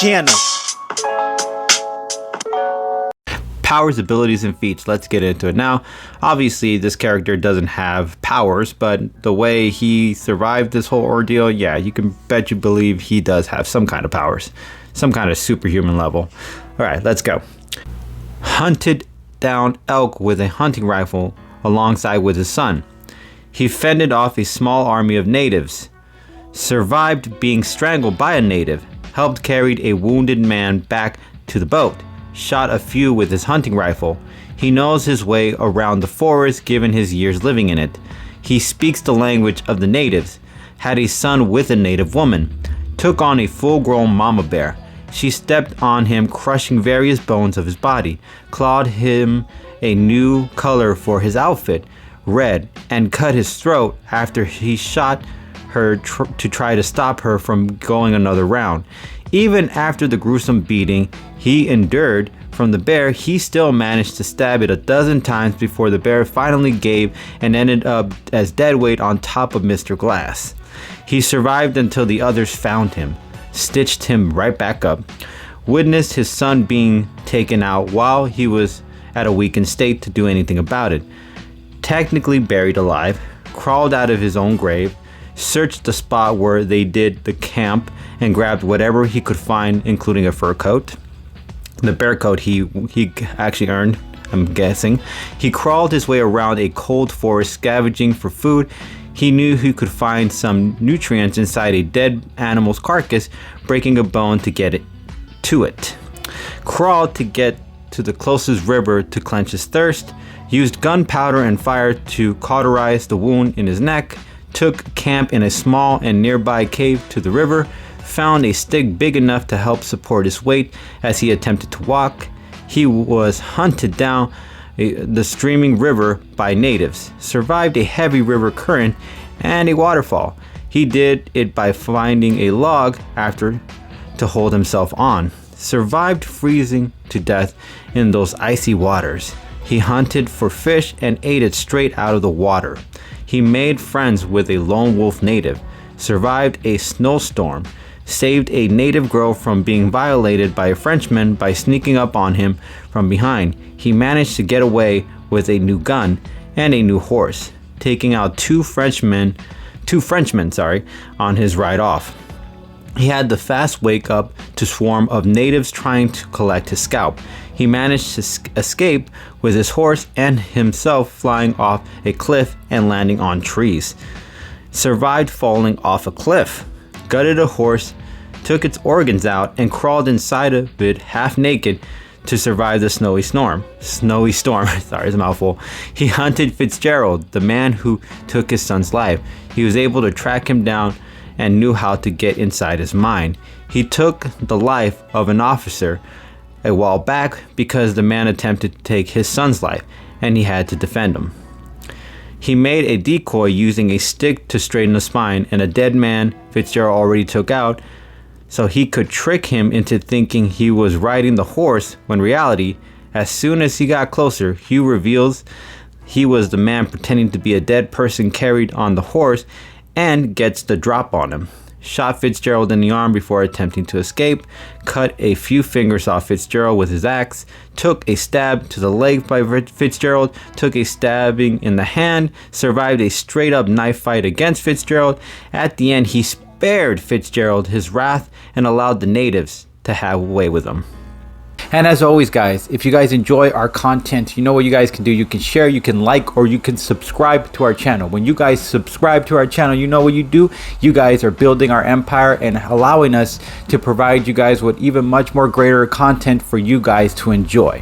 channel. Powers, abilities, and feats. Let's get into it. Now, obviously, this character doesn't have powers, but the way he survived this whole ordeal, yeah, you can bet you believe he does have some kind of powers. Some kind of superhuman level. Alright, let's go. Hunted down elk with a hunting rifle alongside with his son. He fended off a small army of natives. Survived being strangled by a native. Helped carry a wounded man back to the boat. Shot a few with his hunting rifle. He knows his way around the forest given his years living in it. He speaks the language of the natives. Had a son with a native woman. Took on a full-grown mama bear. She stepped on him, crushing various bones of his body. Clawed him a new color for his outfit, red, and cut his throat after he shot her to try to stop her from going another round. Even after the gruesome beating he endured from the bear, he still managed to stab it a dozen times before the bear finally gave and ended up as deadweight on top of Mr. Glass. He survived until the others found him, stitched him right back up, witnessed his son being taken out while he was at a weakened state to do anything about it, technically buried alive, crawled out of his own grave, searched the spot where they did the camp and grabbed whatever he could find, including a fur coat. The bear coat he actually earned, I'm guessing. He crawled his way around a cold forest scavenging for food. He knew he could find some nutrients inside a dead animal's carcass, breaking a bone to get it to it. Crawled to get to the closest river to quench his thirst. Used gunpowder and fire to cauterize the wound in his neck. Took camp in a small and nearby cave to the river, found a stick big enough to help support his weight as he attempted to walk. He was hunted down the streaming river by natives, survived a heavy river current and a waterfall. He did it by finding a log after to hold himself on. Survived freezing to death in those icy waters. He hunted for fish and ate it straight out of the water. He made friends with a lone wolf native, survived a snowstorm, saved a native girl from being violated by a Frenchman by sneaking up on him from behind. He managed to get away with a new gun and a new horse, taking out two Frenchmen, on his ride off. He had the fast wake up to swarm of natives trying to collect his scalp. He managed to escape with his horse and himself flying off a cliff and landing on trees. Survived falling off a cliff. Gutted a horse, took its organs out, and crawled inside of it half naked to survive the snowy storm. Sorry, it's a mouthful. He hunted Fitzgerald, the man who took his son's life. He was able to track him down and knew how to get inside his mind. He took the life of an officer a while back because the man attempted to take his son's life and he had to defend him. He made a decoy using a stick to straighten the spine, and a dead man Fitzgerald already took out, so he could trick him into thinking he was riding the horse when in reality, as soon as he got closer, Hugh reveals he was the man pretending to be a dead person carried on the horse and gets the drop on him. Shot Fitzgerald in the arm before attempting to escape, cut a few fingers off Fitzgerald with his axe, took a stab to the leg by Fitzgerald, took a stabbing in the hand, survived a straight up knife fight against Fitzgerald. At the end, he spared Fitzgerald his wrath and allowed the natives to have way with him. And as always, guys, if you guys enjoy our content, you know what you guys can do. You can share, you can like, or you can subscribe to our channel. When you guys subscribe to our channel, you know what you do. You guys are building our empire and allowing us to provide you guys with even much more greater content for you guys to enjoy.